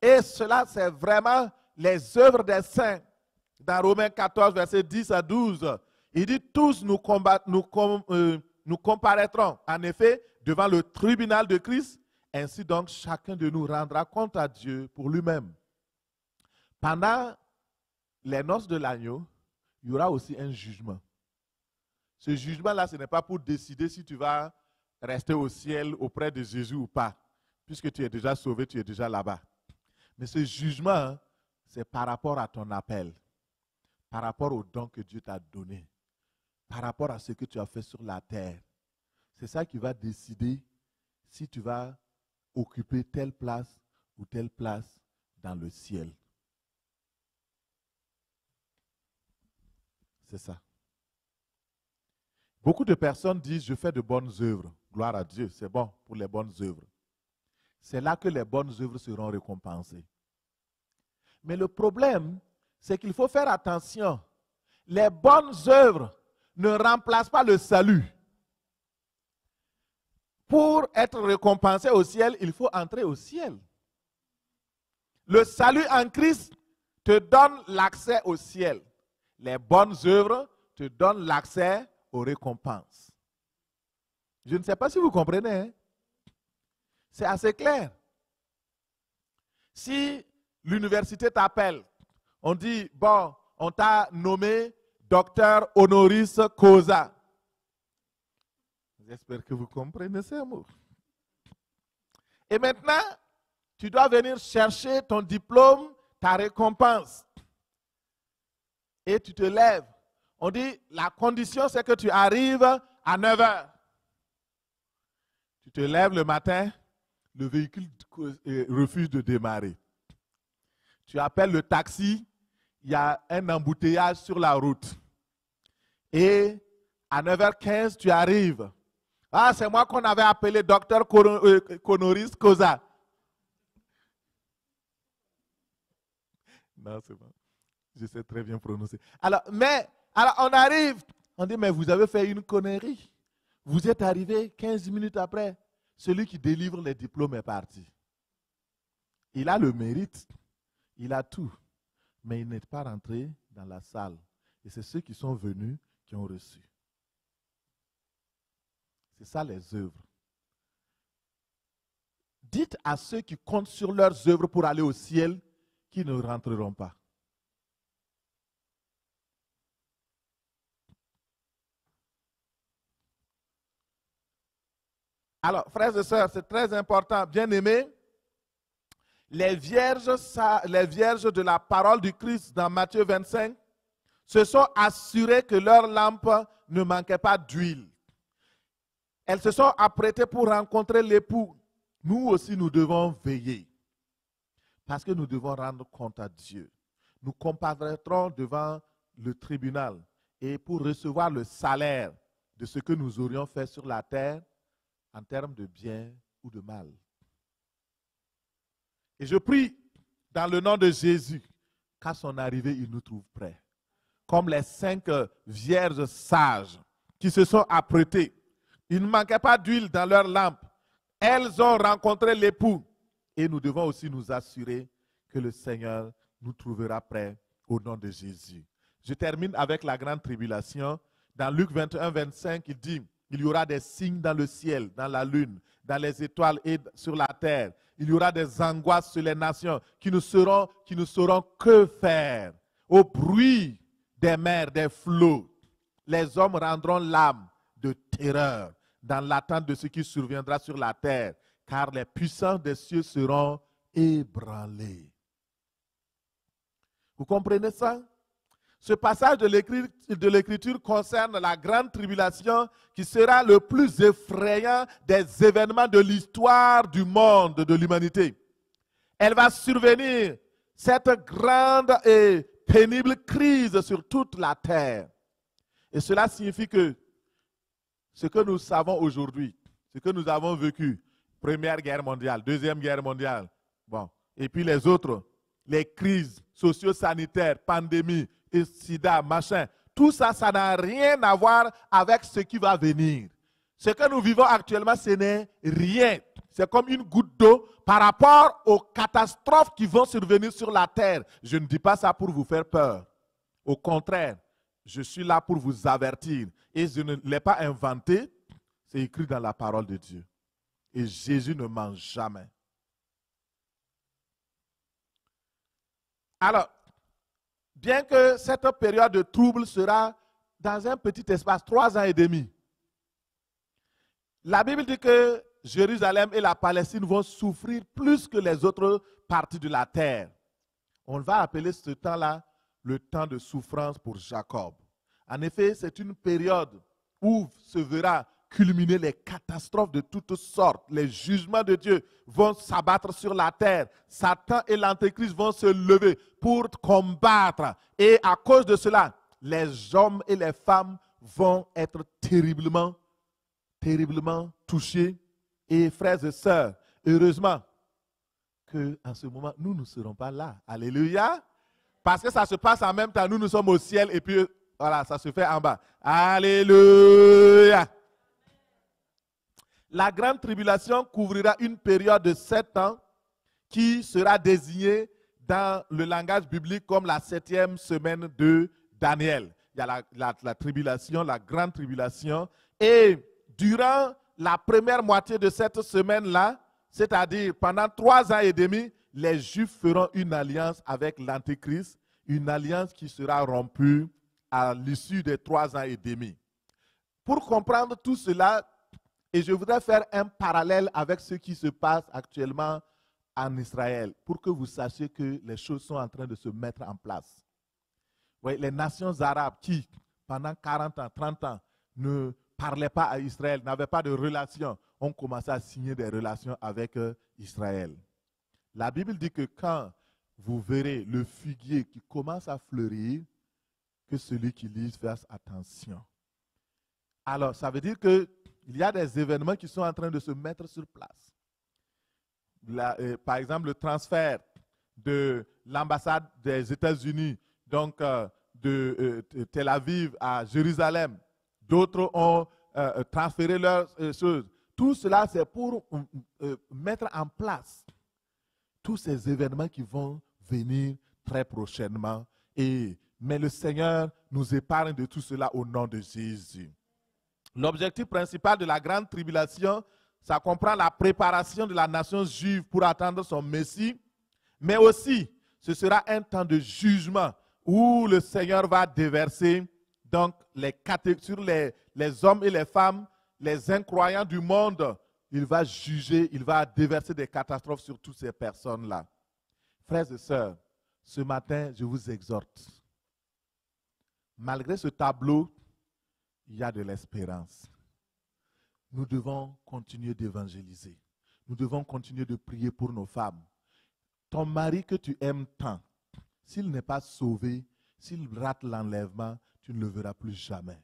A: Et cela, c'est vraiment les œuvres des saints. Dans Romains 14, versets 10 à 12, il dit, tous nous comparaîtrons en effet devant le tribunal de Christ. Ainsi donc, chacun de nous rendra compte à Dieu pour lui-même. Pendant les noces de l'agneau, il y aura aussi un jugement. Ce jugement-là, ce n'est pas pour décider si tu vas rester au ciel auprès de Jésus ou pas, puisque tu es déjà sauvé, tu es déjà là-bas. Mais ce jugement, c'est par rapport à ton appel, par rapport au don que Dieu t'a donné, par rapport à ce que tu as fait sur la terre. C'est ça qui va décider si tu vas occuper telle place ou telle place dans le ciel. C'est ça. Beaucoup de personnes disent, je fais de bonnes œuvres. Gloire à Dieu, c'est bon pour les bonnes œuvres. C'est là que les bonnes œuvres seront récompensées. Mais le problème, c'est qu'il faut faire attention. Les bonnes œuvres ne remplacent pas le salut. Pour être récompensé au ciel, il faut entrer au ciel. Le salut en Christ te donne l'accès au ciel. Les bonnes œuvres te donnent l'accès aux récompenses. Je ne sais pas si vous comprenez. Hein? C'est assez clair. Si l'université t'appelle, on dit, bon, on t'a nommé docteur honoris causa. J'espère que vous comprenez ces mots. Et maintenant, tu dois venir chercher ton diplôme, ta récompense. Et tu te lèves. On dit, la condition, c'est que tu arrives à 9 h. Tu te lèves le matin, le véhicule refuse de démarrer. Tu appelles le taxi, il y a un embouteillage sur la route. Et à 9h15, tu arrives. Ah, c'est moi qu'on avait appelé docteur honoris causa. Non, c'est bon. Je sais très bien prononcer. Alors, on arrive. On dit, mais vous avez fait une connerie. Vous êtes arrivé 15 minutes après. Celui qui délivre les diplômes est parti. Il a le mérite. Il a tout. Mais il n'est pas rentré dans la salle. Et c'est ceux qui sont venus qui ont reçu. C'est ça les œuvres. Dites à ceux qui comptent sur leurs œuvres pour aller au ciel qu'ils ne rentreront pas. Alors, frères et sœurs, c'est très important, bien aimés. Les vierges de la parole du Christ dans Matthieu 25 se sont assurées que leur lampe ne manquait pas d'huile. Elles se sont apprêtées pour rencontrer l'époux. Nous aussi, nous devons veiller. Parce que nous devons rendre compte à Dieu. Nous comparaîtrons devant le tribunal. Et pour recevoir le salaire de ce que nous aurions fait sur la terre, en termes de bien ou de mal. Et je prie dans le nom de Jésus qu'à son arrivée, il nous trouve prêts. Comme les 5 vierges sages qui se sont apprêtées. Il ne manquait pas d'huile dans leurs lampes. Elles ont rencontré l'époux. Et nous devons aussi nous assurer que le Seigneur nous trouvera prêts au nom de Jésus. Je termine avec la grande tribulation. Dans Luc 21, 25, il dit, il y aura des signes dans le ciel, dans la lune, dans les étoiles et sur la terre. Il y aura des angoisses sur les nations qui ne sauront que faire. Au bruit des mers, des flots, les hommes rendront l'âme de terreur dans l'attente de ce qui surviendra sur la terre, car les puissances des cieux seront ébranlées. Vous comprenez ça? Ce passage de l'Écriture concerne la grande tribulation qui sera le plus effrayant des événements de l'histoire du monde, de l'humanité. Elle va survenir, cette grande et pénible crise sur toute la terre. Et cela signifie que ce que nous savons aujourd'hui, ce que nous avons vécu, Première Guerre mondiale, Deuxième Guerre mondiale, bon, et puis les autres, les crises socio-sanitaires, pandémies, et sida, machin, tout ça, ça n'a rien à voir avec ce qui va venir. Ce que nous vivons actuellement, ce n'est rien. C'est comme une goutte d'eau par rapport aux catastrophes qui vont survenir sur la terre. Je ne dis pas ça pour vous faire peur. Au contraire, je suis là pour vous avertir. Et je ne l'ai pas inventé, c'est écrit dans la parole de Dieu. Et Jésus ne ment jamais. Alors, bien que cette période de trouble sera dans un petit espace, 3 ans et demi, la Bible dit que Jérusalem et la Palestine vont souffrir plus que les autres parties de la terre. On va appeler ce temps-là le temps de souffrance pour Jacob. En effet, c'est une période où se verra culminer les catastrophes de toutes sortes. Les jugements de Dieu vont s'abattre sur la terre. Satan et l'Antéchrist vont se lever pour combattre. Et à cause de cela, les hommes et les femmes vont être terriblement touchés. Et frères et sœurs, heureusement qu'en ce moment, nous ne serons pas là. Alléluia. Parce que ça se passe en même temps. Nous sommes au ciel et puis voilà, ça se fait en bas. Alléluia. La grande tribulation couvrira une période de 7 ans qui sera désignée dans le langage biblique comme la 7e semaine de Daniel. Il y a la tribulation, la grande tribulation. Et durant la première moitié de cette semaine-là, c'est-à-dire pendant 3 ans et demi, les Juifs feront une alliance avec l'Antéchrist, une alliance qui sera rompue à l'issue des 3 ans et demi. Pour comprendre tout cela, et je voudrais faire un parallèle avec ce qui se passe actuellement en Israël, pour que vous sachiez que les choses sont en train de se mettre en place. Oui, les nations arabes qui, pendant 40 ans, 30 ans, ne parlaient pas à Israël, n'avaient pas de relations, ont commencé à signer des relations avec Israël. La Bible dit que quand vous verrez le figuier qui commence à fleurir, que celui qui lit fasse attention. Alors, ça veut dire qu'il y a des événements qui sont en train de se mettre sur place. Par exemple, le transfert de l'ambassade des États-Unis, donc de Tel Aviv à Jérusalem. D'autres ont transféré leurs choses. Tout cela, c'est pour mettre en place tous ces événements qui vont venir très prochainement. Mais le Seigneur nous épargne de tout cela au nom de Jésus. L'objectif principal de la grande tribulation, ça comprend la préparation de la nation juive pour attendre son Messie, mais aussi ce sera un temps de jugement où le Seigneur va déverser donc sur les hommes et les femmes, les incroyants du monde. Il va juger, il va déverser des catastrophes sur toutes ces personnes-là. Frères et sœurs, ce matin, je vous exhorte. Malgré ce tableau, il y a de l'espérance. Nous devons continuer d'évangéliser. Nous devons continuer de prier pour nos femmes. Ton mari que tu aimes tant, s'il n'est pas sauvé, s'il rate l'enlèvement, tu ne le verras plus jamais.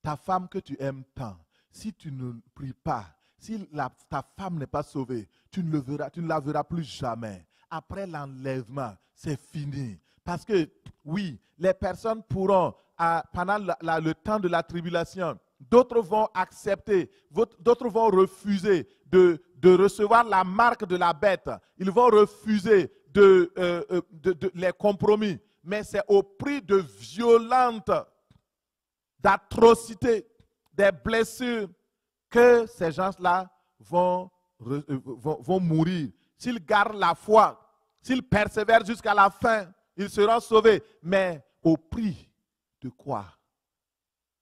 A: Ta femme que tu aimes tant, si tu ne pries pas, si ta femme n'est pas sauvée, tu ne la verras plus jamais. Après l'enlèvement, c'est fini. Parce que, oui, les personnes pourront, pendant le temps de la tribulation, d'autres vont accepter, d'autres vont refuser de recevoir la marque de la bête. Ils vont refuser les compromis. Mais c'est au prix de violentes, d'atrocités, des blessures que ces gens-là vont mourir. S'ils gardent la foi, s'ils persévèrent jusqu'à la fin, ils seront sauvés. Mais au prix de quoi?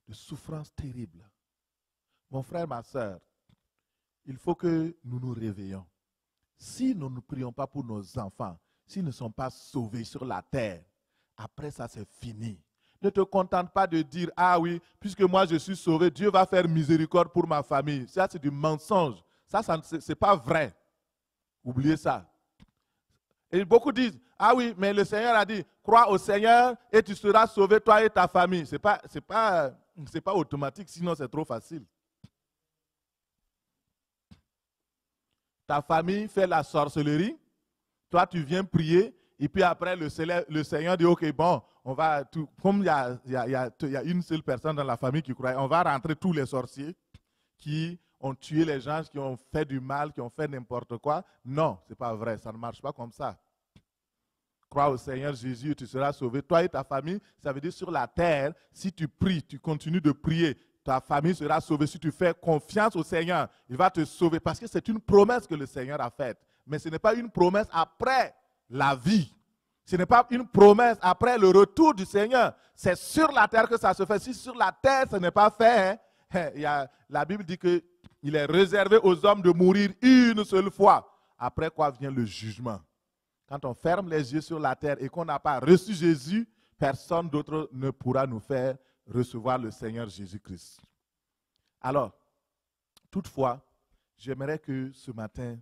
A: De souffrances terribles. Mon frère, ma soeur, il faut que nous nous réveillons. Si nous ne prions pas pour nos enfants, s'ils ne sont pas sauvés sur la terre, après ça c'est fini. Ne te contente pas de dire, ah oui, puisque moi je suis sauvé, Dieu va faire miséricorde pour ma famille. Ça c'est du mensonge. Ça c'est pas vrai. Oubliez ça. Et beaucoup disent, ah oui, mais le Seigneur a dit, crois au Seigneur et tu seras sauvé, toi et ta famille. C'est pas automatique, sinon c'est trop facile. Ta famille fait la sorcellerie, toi tu viens prier, et puis après le Seigneur dit, ok, bon, on va, comme il y a une seule personne dans la famille qui croit, on va rentrer tous les sorciers qui ont tué les gens, qui ont fait du mal, qui ont fait n'importe quoi. Non, ce n'est pas vrai, ça ne marche pas comme ça. Crois au Seigneur Jésus, tu seras sauvé. Toi et ta famille, ça veut dire sur la terre, si tu pries, tu continues de prier, ta famille sera sauvée. Si tu fais confiance au Seigneur, il va te sauver. Parce que c'est une promesse que le Seigneur a faite. Mais ce n'est pas une promesse après la vie. Ce n'est pas une promesse après le retour du Seigneur. C'est sur la terre que ça se fait. Si sur la terre, ce n'est pas fait, la Bible dit qu'il est réservé aux hommes de mourir une seule fois. Après quoi vient le jugement. Quand on ferme les yeux sur la terre et qu'on n'a pas reçu Jésus, personne d'autre ne pourra nous faire recevoir le Seigneur Jésus-Christ. Alors, toutefois, j'aimerais que ce matin,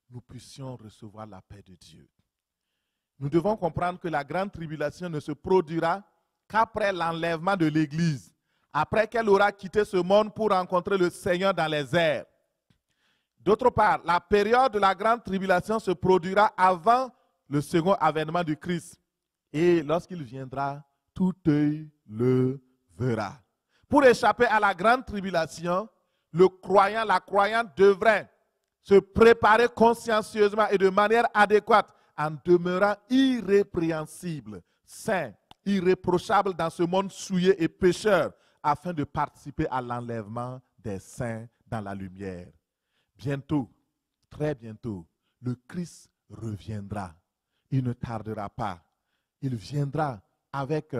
A: nous puissions recevoir la paix de Dieu. Nous devons comprendre que la grande tribulation ne se produira qu'après l'enlèvement de l'Église, après qu'elle aura quitté ce monde pour rencontrer le Seigneur dans les airs. D'autre part, la période de la grande tribulation se produira avant le second avènement du Christ. Et lorsqu'il viendra, tout œil le verra. Pour échapper à la grande tribulation, le croyant, la croyante devrait se préparer consciencieusement et de manière adéquate en demeurant irrépréhensible, saint, irréprochable dans ce monde souillé et pécheur, afin de participer à l'enlèvement des saints dans la lumière. Bientôt, très bientôt, le Christ reviendra. Il ne tardera pas. Il viendra avec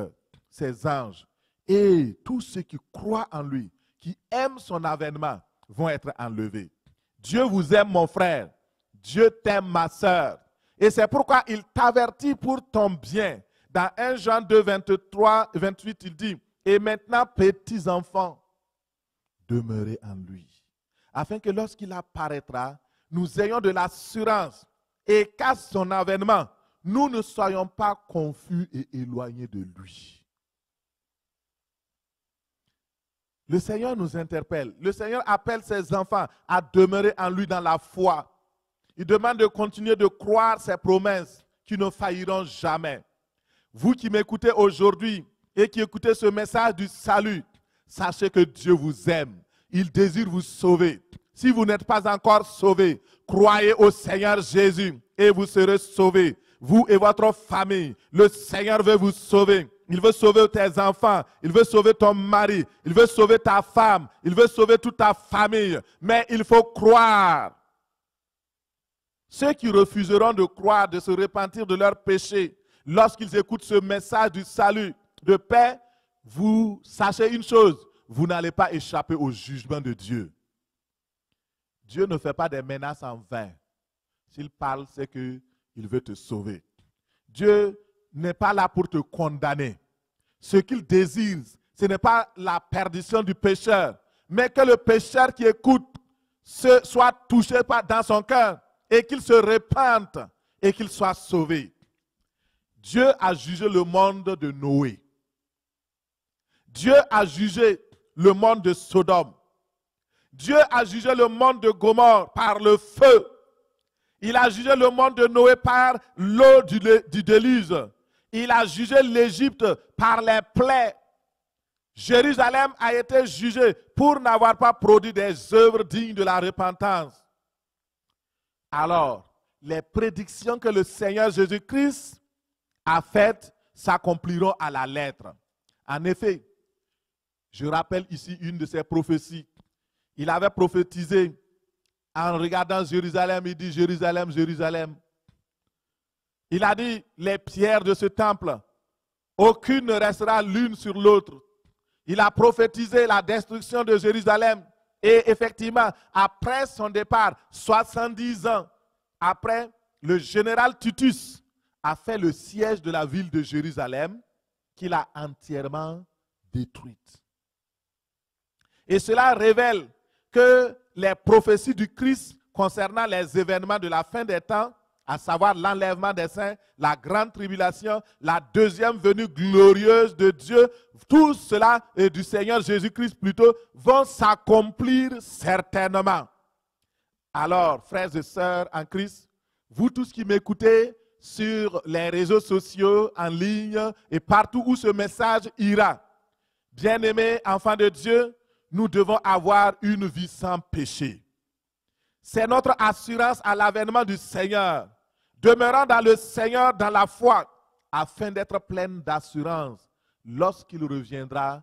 A: ses anges. Et tous ceux qui croient en lui, qui aiment son avènement, vont être enlevés. Dieu vous aime, mon frère. Dieu t'aime, ma sœur. Et c'est pourquoi il t'avertit pour ton bien. Dans 1 Jean 2, 23, 28, il dit, « Et maintenant, petits enfants, demeurez en lui, afin que lorsqu'il apparaîtra, nous ayons de l'assurance et qu'à son avènement, nous ne soyons pas confus et éloignés de lui. » Le Seigneur nous interpelle. Le Seigneur appelle ses enfants à demeurer en lui dans la foi. Il demande de continuer de croire ses promesses qui ne failliront jamais. Vous qui m'écoutez aujourd'hui et qui écoutez ce message du salut, sachez que Dieu vous aime. Il désire vous sauver. Si vous n'êtes pas encore sauvés, croyez au Seigneur Jésus et vous serez sauvés. Vous et votre famille, le Seigneur veut vous sauver. Il veut sauver tes enfants, il veut sauver ton mari, il veut sauver ta femme, il veut sauver toute ta famille. Mais il faut croire. Ceux qui refuseront de croire, de se repentir de leurs péchés, lorsqu'ils écoutent ce message du salut, de paix, vous sachez une chose, vous n'allez pas échapper au jugement de Dieu. Dieu ne fait pas des menaces en vain. S'il parle, c'est qu'il veut te sauver. Dieu n'est pas là pour te condamner. Ce qu'il désire, ce n'est pas la perdition du pécheur, mais que le pécheur qui écoute soit touché dans son cœur et qu'il se repente et qu'il soit sauvé. Dieu a jugé le monde de Noé. Dieu a jugé le monde de Sodome. Dieu a jugé le monde de Gomorrhe par le feu. Il a jugé le monde de Noé par l'eau du déluge. Il a jugé l'Égypte par les plaies Jérusalem a été jugée pour n'avoir pas produit des œuvres dignes de la repentance. Alors, les prédictions que le Seigneur Jésus-Christ a faites s'accompliront à la lettre. En effet, je rappelle ici une de ses prophéties. Il avait prophétisé en regardant Jérusalem, il dit Jérusalem, Jérusalem. Il a dit les pierres de ce temple, aucune ne restera l'une sur l'autre. Il a prophétisé la destruction de Jérusalem. Et effectivement, après son départ, 70 ans après, le général Titus a fait le siège de la ville de Jérusalem qu'il a entièrement détruite. Et cela révèle que les prophéties du Christ concernant les événements de la fin des temps, à savoir l'enlèvement des saints, la grande tribulation, la deuxième venue glorieuse de Dieu, tout cela, et du Seigneur Jésus-Christ plutôt, vont s'accomplir certainement. Alors, frères et sœurs en Christ, vous tous qui m'écoutez sur les réseaux sociaux, en ligne et partout où ce message ira, bien-aimés enfants de Dieu, nous devons avoir une vie sans péché. C'est notre assurance à l'avènement du Seigneur. Demeurant dans le Seigneur dans la foi, afin d'être pleine d'assurance lorsqu'il reviendra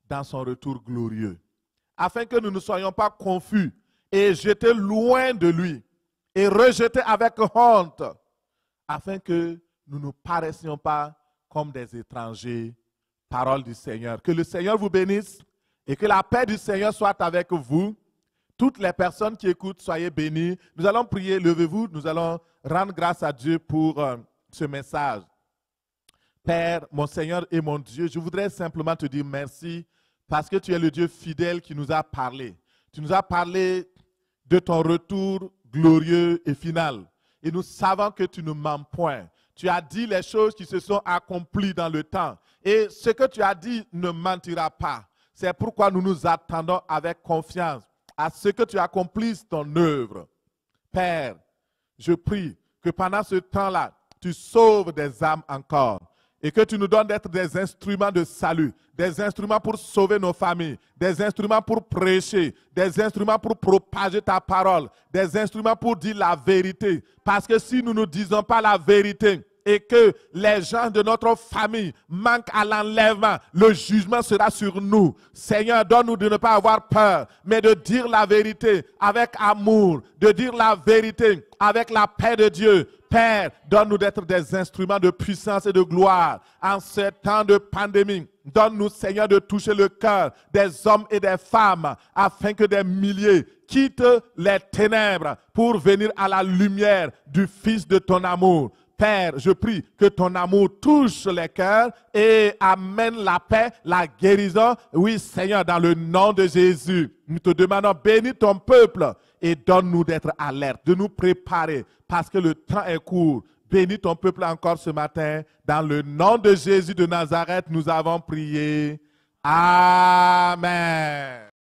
A: dans son retour glorieux. Afin que nous ne soyons pas confus et jetés loin de lui et rejetés avec honte, afin que nous ne paraissions pas comme des étrangers. Parole du Seigneur. Que le Seigneur vous bénisse et que la paix du Seigneur soit avec vous. Toutes les personnes qui écoutent, soyez bénis. Nous allons prier, levez-vous, nous allons rendre grâce à Dieu pour ce message. Père, mon Seigneur et mon Dieu, je voudrais simplement te dire merci parce que tu es le Dieu fidèle qui nous a parlé. Tu nous as parlé de ton retour glorieux et final. Et nous savons que tu ne mens point. Tu as dit les choses qui se sont accomplies dans le temps. Et ce que tu as dit ne mentira pas. C'est pourquoi nous nous attendons avec confiance à ce que tu accomplisses ton œuvre. Père, je prie que pendant ce temps-là, tu sauves des âmes encore et que tu nous donnes d'être des instruments de salut, des instruments pour sauver nos familles, des instruments pour prêcher, des instruments pour propager ta parole, des instruments pour dire la vérité. Parce que si nous ne disons pas la vérité, et que les gens de notre famille manquent à l'enlèvement, le jugement sera sur nous. Seigneur, donne-nous de ne pas avoir peur, mais de dire la vérité avec amour, de dire la vérité avec la paix de Dieu. Père, donne-nous d'être des instruments de puissance et de gloire en ce temps de pandémie. Donne-nous, Seigneur, de toucher le cœur des hommes et des femmes afin que des milliers quittent les ténèbres pour venir à la lumière du Fils de ton amour. Père, je prie que ton amour touche les cœurs et amène la paix, la guérison. Oui, Seigneur, dans le nom de Jésus, nous te demandons, bénis ton peuple et donne-nous d'être alertes, de nous préparer parce que le temps est court. Bénis ton peuple encore ce matin. Dans le nom de Jésus de Nazareth, nous avons prié. Amen.